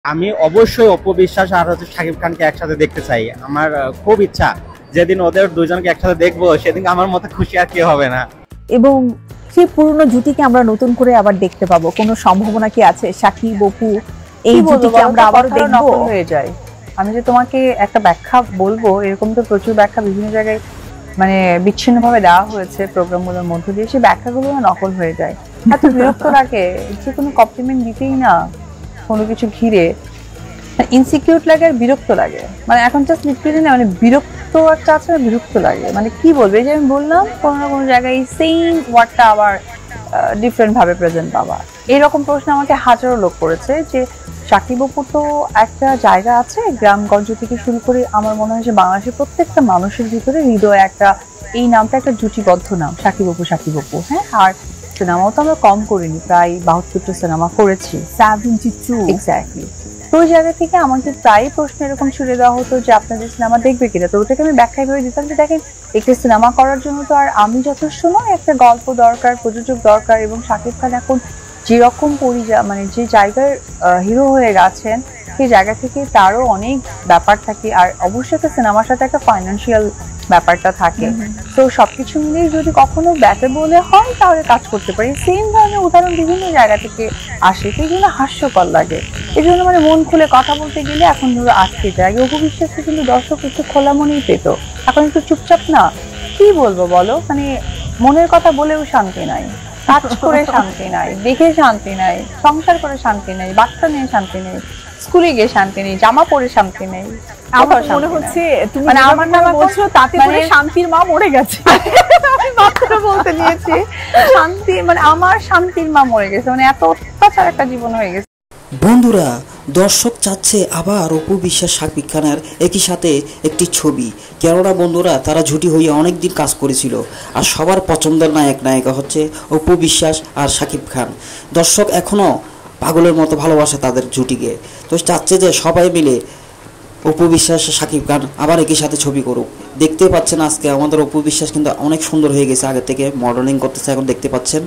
আমি অবশ্যই অপু বিশ্বাস আর শাকিব খানকে একসাথে দেখতে চাই। আমার খুব ইচ্ছা যেদিন ওদের দুজনকে একসাথে দেখবো সেদিন আমার মতো খুশি আর কেউ হবে না। এবং সেই পুরনো জুটিকে আমরা নতুন করে আবার দেখতে পাবো, কোনো সম্ভাবনা কি আছে শাকিব অপু এই জুটিকে আমরা আবার দেখবো? হয়ে যায়। আমি যে তোমাকে একটা ব্যাখ্যা বলবো, এরকম তো প্রচুর ব্যাখ্যা বিভিন্ন জায়গায় মানে বিচ্ছিন্নভাবে দেওয়া হয়েছে প্রোগ্রামগুলোর মধ্য দিয়ে, সেই ব্যাখ্যাগুলো নকল হয়ে যায়। এত বিরক্ত লাগে যে কোনো কমপ্লিমেন্ট দিতেই না কোনো কিছু ঘিরে ইনসিকিউর লাগে আর বিরক্ত লাগে। মানে এখন জাস্ট লিটারেলি না, মানে বিরক্ত একটা আছে না, বিরক্ত লাগে। মানে কি বলবো, এই যে আমি বললাম কোনো না কোনো জায়গায় সেম ওয়ার্ডটা আবার ডিফারেন্ট ভাবে প্রেজেন্ট পাওয়া। এরকম প্রশ্ন আমাকে হাজারো লোক করেছে যে শাকিব অপুর তো একটা জায়গা আছে গ্রামগঞ্জ থেকে শুরু করে, আমার মনে হয় যে বাংলাদেশের প্রত্যেকটা মানুষের ভিতরে হৃদয়ে একটা এই নামটা একটা জুটিবদ্ধ নাম, শাকিব অপু শাকিব অপু। হ্যাঁ, আর সিনেমাও তো আমরা কম করিনি, প্রায় 72টা সিনেমা করেছি, 72 এক্স্যাক্টলি। তো ওই জায়গা থেকে আমাকে প্রায় প্রশ্ন এরকম ছুড়ে দেওয়া হতো যে আপনাদের সিনেমা দেখবে কিনা। তো ওটাকে আমি ব্যাখ্যা করে দিতাম যে দেখেন, একটি সিনেমা করার জন্য তো আর আমি যথেষ্ট নয়, একটা গল্প দরকার, প্রযোজক দরকার, এবং শাকিব খান এখন যেরকম মানে যে জায়গার হিরো হয়ে গেছেন সেই জায়গা থেকে তারও অনেক ব্যাপার থাকে। আর অবশ্যই একটা সিনেমার সাথে একটা ফাইন্যান্সিয়াল ব্যাপারটা থাকে। তো সবকিছু মিলিয়ে যদি কখনো ব্যাটে বলে হয় তাহলে কাজ করতে পারি। সেম ধরনের উদাহরণ বিভিন্ন জায়গা থেকে আসে, সেই জন্য হাস্যকর লাগে। এই জন্য মানে মন খুলে কথা বলতে গেলে এখন ধরো আটকে যায়। আগে অপু বিশ্বাসকে কিন্তু দর্শক একটু খোলা মনেই পেত, এখন একটু চুপচাপ না। কি বলবো বলো, মানে মনের কথা বলেও শান্তি নাই, কাজ করে শান্তি নাই, দেখে শান্তি নাই, সংসার করে শান্তি নেই, বাচ্চা নিয়ে শান্তি নেই, স্কুলে গিয়ে শান্তি নেই, জামা পরে শান্তি নেই। আমার মনে হচ্ছে তুমি মানে আমার নাম বলছো তাতে করে শান্তির মা মরে গেছে। আমি মাত্র বলতে নিয়েছি শান্তি, মানে আমার শান্তির মা মরে গেছে, মানে এত অত্যাচার একটা জীবন হয়ে গেছে। বন্ধুরা, দর্শক চাচ্ছে আবার অপু বিশ্বাস শাকিব খানের একই সাথে একটি ছবি। কেননা বন্ধুরা, তারা জুটি হয়ে অনেকদিন কাজ করেছিল, আর সবার পছন্দের নায়ক নায়িকা হচ্ছে অপু বিশ্বাস আর শাকিব খান। দর্শক এখনও পাগলের মতো ভালোবাসে তাদের জুটিকে। তো চাচ্ছে যে সবাই মিলে অপু বিশ্বাস শাকিব খান আবার একই সাথে ছবি করুক। দেখতে পাচ্ছেন আজকে আমাদের অপু বিশ্বাস কিন্তু অনেক সুন্দর হয়ে গেছে, আগে থেকে মডেলিং করতেছে, এখন দেখতে পাচ্ছেন।